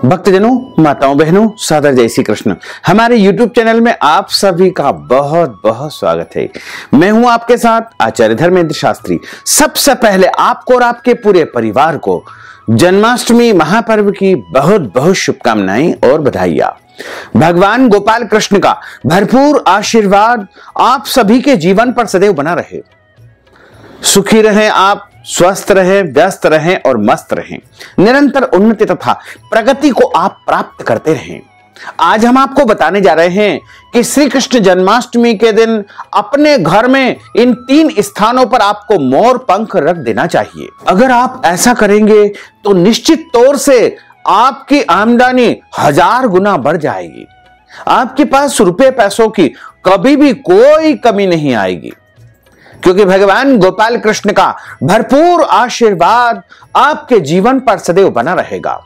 भक्तजनों, माताओं, बहनों, सादर जय श्री कृष्ण। हमारे YouTube चैनल में आप सभी का बहुत बहुत स्वागत है। मैं हूं आपके साथ आचार्य धर्मेंद्र शास्त्री। सबसे पहले आपको और आपके पूरे परिवार को जन्माष्टमी महापर्व की बहुत बहुत शुभकामनाएं और बधाइयां। भगवान गोपाल कृष्ण का भरपूर आशीर्वाद आप सभी के जीवन पर सदैव बना रहे। सुखी रहें आप, स्वस्थ रहें, व्यस्त रहें और मस्त रहें। निरंतर उन्नति तथा प्रगति को आप प्राप्त करते रहें। आज हम आपको बताने जा रहे हैं कि श्री कृष्ण जन्माष्टमी के दिन अपने घर में इन 3 स्थानों पर आपको मोर पंख रख देना चाहिए। अगर आप ऐसा करेंगे तो निश्चित तौर से आपकी आमदनी 1000 गुना बढ़ जाएगी। आपके पास रुपए पैसों की कभी भी कोई कमी नहीं आएगी, क्योंकि भगवान गोपाल कृष्ण का भरपूर आशीर्वाद आपके जीवन पर सदैव बना रहेगा।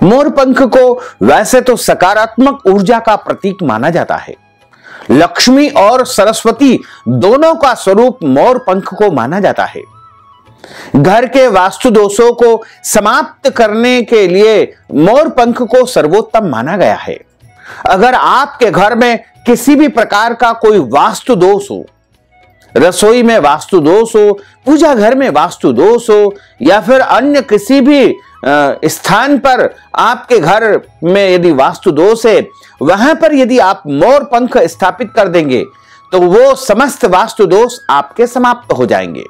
मोर पंख को वैसे तो सकारात्मक ऊर्जा का प्रतीक माना जाता है। लक्ष्मी और सरस्वती दोनों का स्वरूप मोर पंख को माना जाता है। घर के वास्तु दोषों को समाप्त करने के लिए मोर पंख को सर्वोत्तम माना गया है। अगर आपके घर में किसी भी प्रकार का कोई वास्तु दोष हो, रसोई में वास्तु दोष हो, पूजा घर में वास्तु दोष हो, या फिर अन्य किसी भी स्थान पर आपके घर में यदि वास्तु दोष है, वहां पर यदि आप मोर पंख स्थापित कर देंगे तो वो समस्त वास्तु दोष आपके समाप्त हो जाएंगे।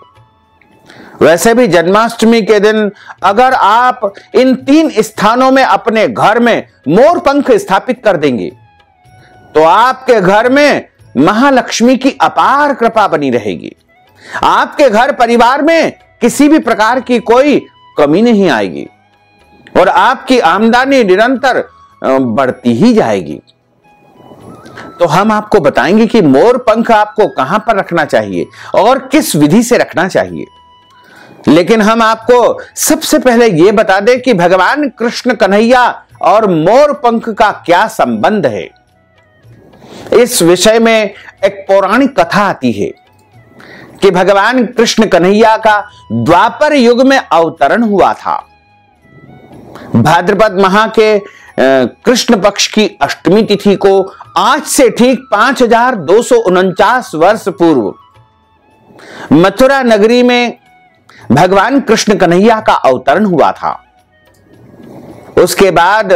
वैसे भी जन्माष्टमी के दिन अगर आप इन 3 स्थानों में अपने घर में मोर पंख स्थापित कर देंगे तो आपके घर में महालक्ष्मी की अपार कृपा बनी रहेगी। आपके घर परिवार में किसी भी प्रकार की कोई कमी नहीं आएगी और आपकी आमदनी निरंतर बढ़ती ही जाएगी। तो हम आपको बताएंगे कि मोर पंख आपको कहां पर रखना चाहिए और किस विधि से रखना चाहिए। लेकिन हम आपको सबसे पहले यह बता दें कि भगवान कृष्ण कन्हैया और मोर पंख का क्या संबंध है। इस विषय में एक पौराणिक कथा आती है कि भगवान कृष्ण कन्हैया का द्वापर युग में अवतरण हुआ था। भाद्रपद माह के कृष्ण पक्ष की अष्टमी तिथि को आज से ठीक 5249 वर्ष पूर्व मथुरा नगरी में भगवान कृष्ण कन्हैया का अवतरण हुआ था। उसके बाद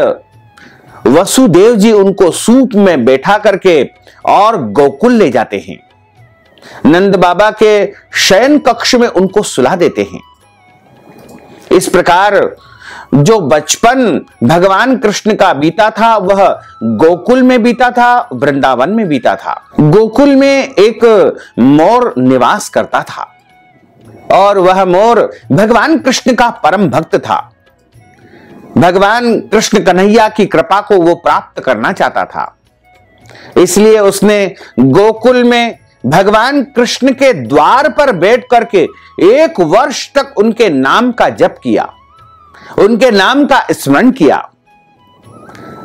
वसुदेव जी उनको सूप में बैठा करके और गोकुल ले जाते हैं। नंद बाबा के शयन कक्ष में उनको सुला देते हैं। इस प्रकार जो बचपन भगवान कृष्ण का बीता था वह गोकुल में बीता था, वृंदावन में बीता था। गोकुल में एक मोर निवास करता था और वह मोर भगवान कृष्ण का परम भक्त था। भगवान कृष्ण कन्हैया की कृपा को वो प्राप्त करना चाहता था, इसलिए उसने गोकुल में भगवान कृष्ण के द्वार पर बैठ करके 1 वर्ष तक उनके नाम का जप किया, उनके नाम का स्मरण किया।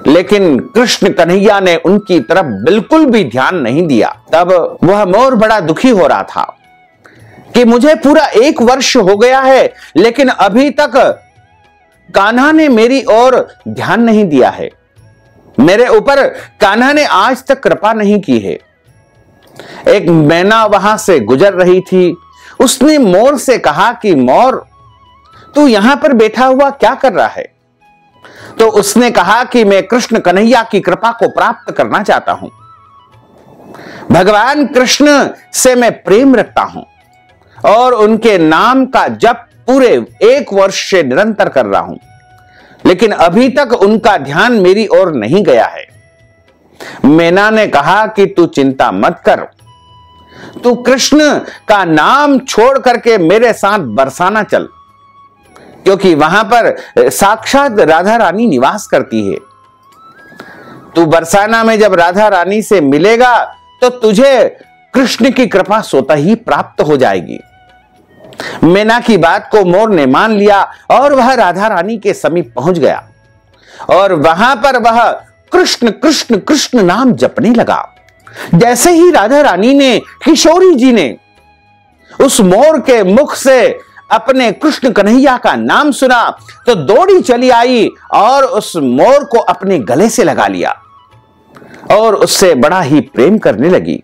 लेकिन कृष्ण कन्हैया ने उनकी तरफ बिल्कुल भी ध्यान नहीं दिया। तब वह मोर बड़ा दुखी हो रहा था कि मुझे पूरा 1 वर्ष हो गया है, लेकिन अभी तक कान्हा ने मेरी ओर ध्यान नहीं दिया है। मेरे ऊपर कान्हा ने आज तक कृपा नहीं की है। एक मैना वहां से गुजर रही थी। उसने मोर से कहा कि मोर, तू यहां पर बैठा हुआ क्या कर रहा है? तो उसने कहा कि मैं कृष्ण कन्हैया की कृपा को प्राप्त करना चाहता हूं। भगवान कृष्ण से मैं प्रेम रखता हूं और उनके नाम का जप पूरे 1 वर्ष से निरंतर कर रहा हूं, लेकिन अभी तक उनका ध्यान मेरी ओर नहीं गया है। मैना ने कहा कि तू चिंता मत कर, तू कृष्ण का नाम छोड़ करके मेरे साथ बरसाना चल, क्योंकि वहां पर साक्षात राधा रानी निवास करती है। तू बरसाना में जब राधा रानी से मिलेगा तो तुझे कृष्ण की कृपा स्वतः ही प्राप्त हो जाएगी। मैना की बात को मोर ने मान लिया और वह राधा रानी के समीप पहुंच गया और वहां पर वह कृष्ण कृष्ण कृष्ण नाम जपने लगा। जैसे ही राधा रानी ने, किशोरी जी ने उस मोर के मुख से अपने कृष्ण कन्हैया का नाम सुना तो दौड़ी चली आई और उस मोर को अपने गले से लगा लिया और उससे बड़ा ही प्रेम करने लगी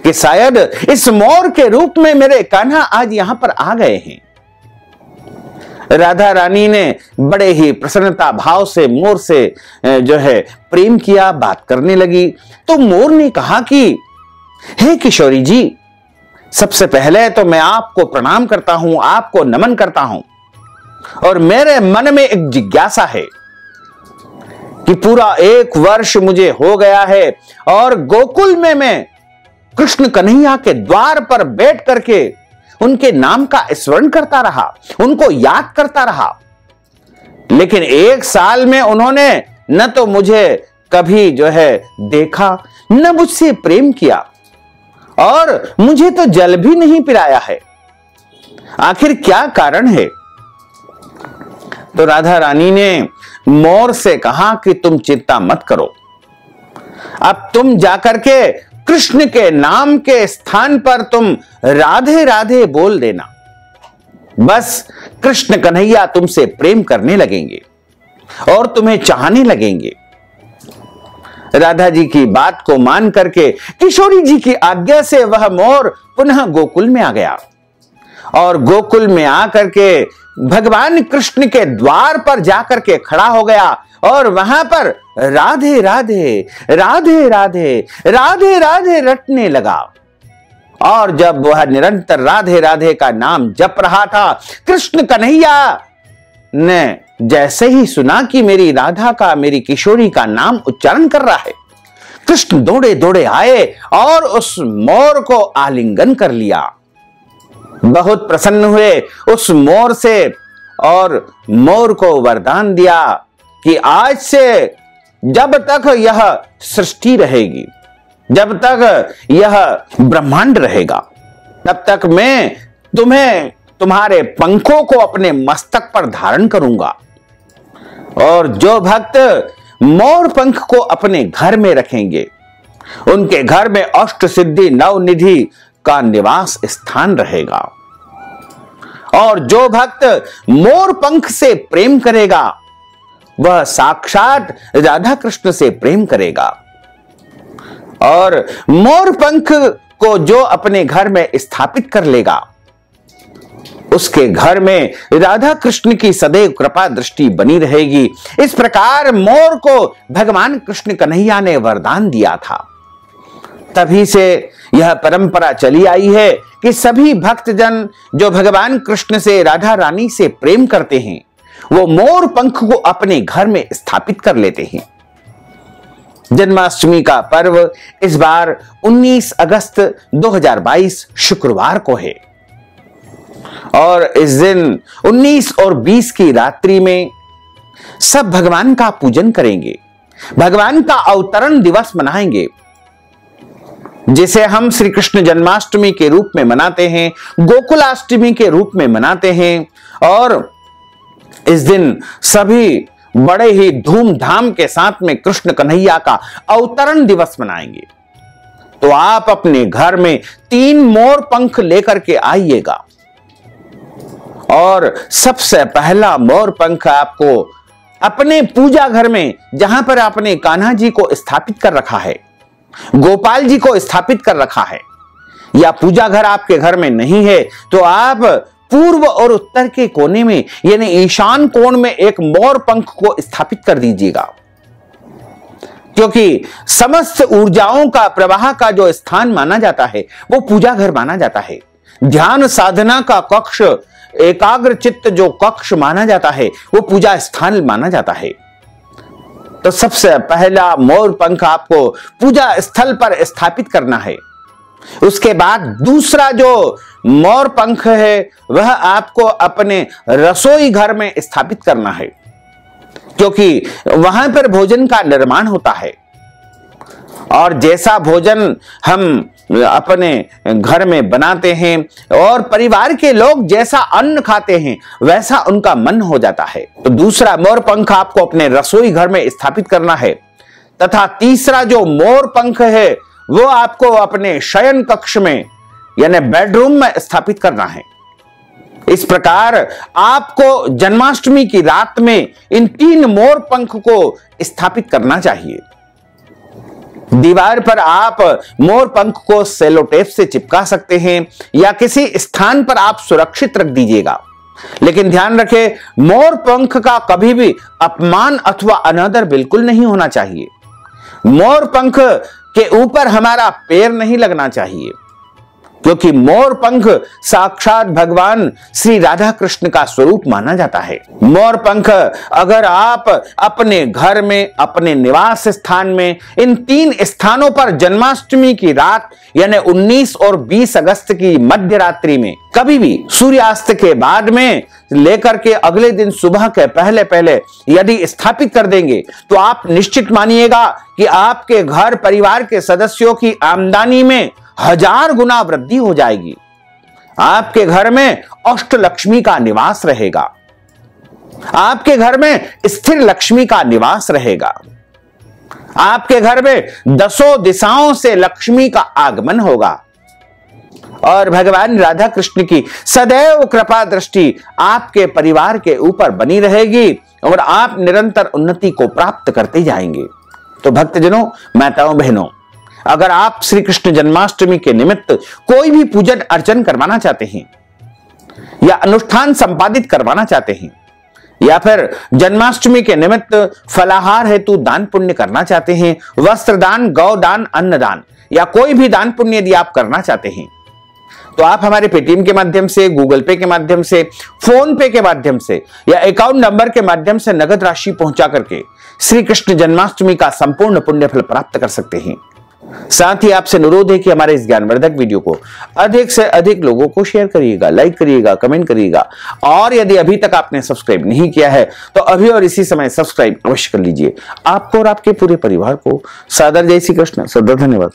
कि शायद इस मोर के रूप में मेरे कान्हा आज यहां पर आ गए हैं। राधा रानी ने बड़े ही प्रसन्नता भाव से मोर से जो है प्रेम किया, बात करने लगी। तो मोर ने कहा कि हे किशोरी जी, सबसे पहले तो मैं आपको प्रणाम करता हूं, आपको नमन करता हूं और मेरे मन में एक जिज्ञासा है कि पूरा 1 वर्ष मुझे हो गया है और गोकुल में मैं कृष्ण कन्हैया के द्वार पर बैठ करके उनके नाम का स्मरण करता रहा, उनको याद करता रहा, लेकिन 1 साल में उन्होंने न तो मुझे कभी जो है देखा, न मुझसे प्रेम किया और मुझे तो जल भी नहीं पिलाया है। आखिर क्या कारण है? तो राधा रानी ने मोर से कहा कि तुम चिंता मत करो, अब तुम जाकर के कृष्ण के नाम के स्थान पर तुम राधे राधे बोल देना, बस कृष्ण कन्हैया तुमसे प्रेम करने लगेंगे और तुम्हें चाहने लगेंगे। राधा जी की बात को मान करके किशोरी जी की आज्ञा से वह मोर पुनः गोकुल में आ गया और गोकुल में आकर के भगवान कृष्ण के द्वार पर जाकर के खड़ा हो गया और वहां पर राधे राधे राधे राधे राधे राधे रटने लगा। और जब वह निरंतर राधे राधे का नाम जप रहा था, कृष्ण कन्हैया ने जैसे ही सुना कि मेरी राधा का, मेरी किशोरी का नाम उच्चारण कर रहा है, कृष्ण दौड़े दौड़े आए और उस मोर को आलिंगन कर लिया। बहुत प्रसन्न हुए उस मोर से और मोर को वरदान दिया कि आज से जब तक यह सृष्टि रहेगी, जब तक यह ब्रह्मांड रहेगा, तब तक मैं तुम्हें, तुम्हारे पंखों को अपने मस्तक पर धारण करूंगा और जो भक्त मोर पंख को अपने घर में रखेंगे, उनके घर में अष्ट सिद्धि नवनिधि का निवास स्थान रहेगा। और जो भक्त मोर पंख से प्रेम करेगा, वह साक्षात राधा कृष्ण से प्रेम करेगा। और मोर पंख को जो अपने घर में स्थापित कर लेगा, उसके घर में राधा कृष्ण की सदैव कृपा दृष्टि बनी रहेगी। इस प्रकार मोर को भगवान कृष्ण कन्हैया ने वरदान दिया था। तभी से यह परंपरा चली आई है कि सभी भक्तजन जो भगवान कृष्ण से, राधा रानी से प्रेम करते हैं, वो मोर पंख को अपने घर में स्थापित कर लेते हैं। जन्माष्टमी का पर्व इस बार 19 अगस्त 2022 शुक्रवार को है और इस दिन 19 और 20 की रात्रि में सब भगवान का पूजन करेंगे, भगवान का अवतरण दिवस मनाएंगे, जिसे हम श्री कृष्ण जन्माष्टमी के रूप में मनाते हैं, गोकुलाष्टमी के रूप में मनाते हैं। और इस दिन सभी बड़े ही धूमधाम के साथ में कृष्ण कन्हैया का अवतरण दिवस मनाएंगे। तो आप अपने घर में 3 मोर पंख लेकर के आइएगा और सबसे पहला मोर पंख आपको अपने पूजा घर में, जहां पर आपने कान्हा जी को स्थापित कर रखा है, गोपाल जी को स्थापित कर रखा है, या पूजा घर आपके घर में नहीं है, तो आप पूर्व और उत्तर के कोने में यानी ईशान कोण में एक मोर पंख को स्थापित कर दीजिएगा, क्योंकि समस्त ऊर्जाओं का प्रवाह का जो स्थान माना जाता है वो पूजा घर माना जाता है। ध्यान साधना का कक्ष, एकाग्र चित्त जो कक्ष माना जाता है वो पूजा स्थान माना जाता है। तो सबसे पहला मोर पंख आपको पूजा स्थल पर स्थापित करना है। उसके बाद दूसरा जो मोर पंख है वह आपको अपने रसोई घर में स्थापित करना है, क्योंकि वहां पर भोजन का निर्माण होता है और जैसा भोजन हम अपने घर में बनाते हैं और परिवार के लोग जैसा अन्न खाते हैं वैसा उनका मन हो जाता है। तो दूसरा मोर पंख आपको अपने रसोई घर में स्थापित करना है तथा तीसरा जो मोर पंख है वो आपको अपने शयन कक्ष में यानी बेडरूम में स्थापित करना है। इस प्रकार आपको जन्माष्टमी की रात में इन 3 मोर पंख को स्थापित करना चाहिए। दीवार पर आप मोर पंख को सेलो टेप से चिपका सकते हैं या किसी स्थान पर आप सुरक्षित रख दीजिएगा, लेकिन ध्यान रखें मोर पंख का कभी भी अपमान अथवा अनादर बिल्कुल नहीं होना चाहिए। मोर पंख के ऊपर हमारा पैर नहीं लगना चाहिए, क्योंकि मोर पंख साक्षात भगवान श्री राधा कृष्ण का स्वरूप माना जाता है। मोर पंख अगर आप अपने घर में, अपने निवास स्थान में, इन 3 स्थानों पर जन्माष्टमी की रात यानी 19 और 20 अगस्त की मध्य रात्रि में कभी भी सूर्यास्त के बाद में लेकर के अगले दिन सुबह के पहले पहले यदि स्थापित कर देंगे तो आप निश्चित मानिएगा कि आपके घर परिवार के सदस्यों की आमदनी में 1000 गुना वृद्धि हो जाएगी। आपके घर में अष्टलक्ष्मी का निवास रहेगा, आपके घर में स्थिर लक्ष्मी का निवास रहेगा, आपके घर में 10 दिशाओं से लक्ष्मी का आगमन होगा और भगवान राधा कृष्ण की सदैव कृपा दृष्टि आपके परिवार के ऊपर बनी रहेगी और आप निरंतर उन्नति को प्राप्त करते जाएंगे। तो भक्तजनों, माताओं, बहनों, अगर आप श्री कृष्ण जन्माष्टमी के निमित्त कोई भी पूजन अर्चन करवाना चाहते हैं या अनुष्ठान संपादित करवाना चाहते हैं या फिर जन्माष्टमी के निमित्त फलाहार हेतु दान पुण्य करना चाहते हैं, वस्त्र दान, गौ दान, अन्न दान या कोई भी दान पुण्य यदि आप करना चाहते हैं तो आप हमारे पेटीएम के माध्यम से, गूगल पे के माध्यम से, फोन पे के माध्यम से या अकाउंट नंबर के माध्यम से नगद राशि पहुंचा करके श्री कृष्ण जन्माष्टमी का संपूर्ण पुण्य फल प्राप्त कर सकते हैं। साथ ही आपसे अनुरोध है कि हमारे इस ज्ञानवर्धक वीडियो को अधिक से अधिक लोगों को शेयर करिएगा, लाइक करिएगा, कमेंट करिएगा और यदि अभी तक आपने सब्सक्राइब नहीं किया है तो अभी और इसी समय सब्सक्राइब अवश्य कर लीजिए। आपको और आपके पूरे परिवार को सादर जय श्री कृष्ण। सदा धन्यवाद।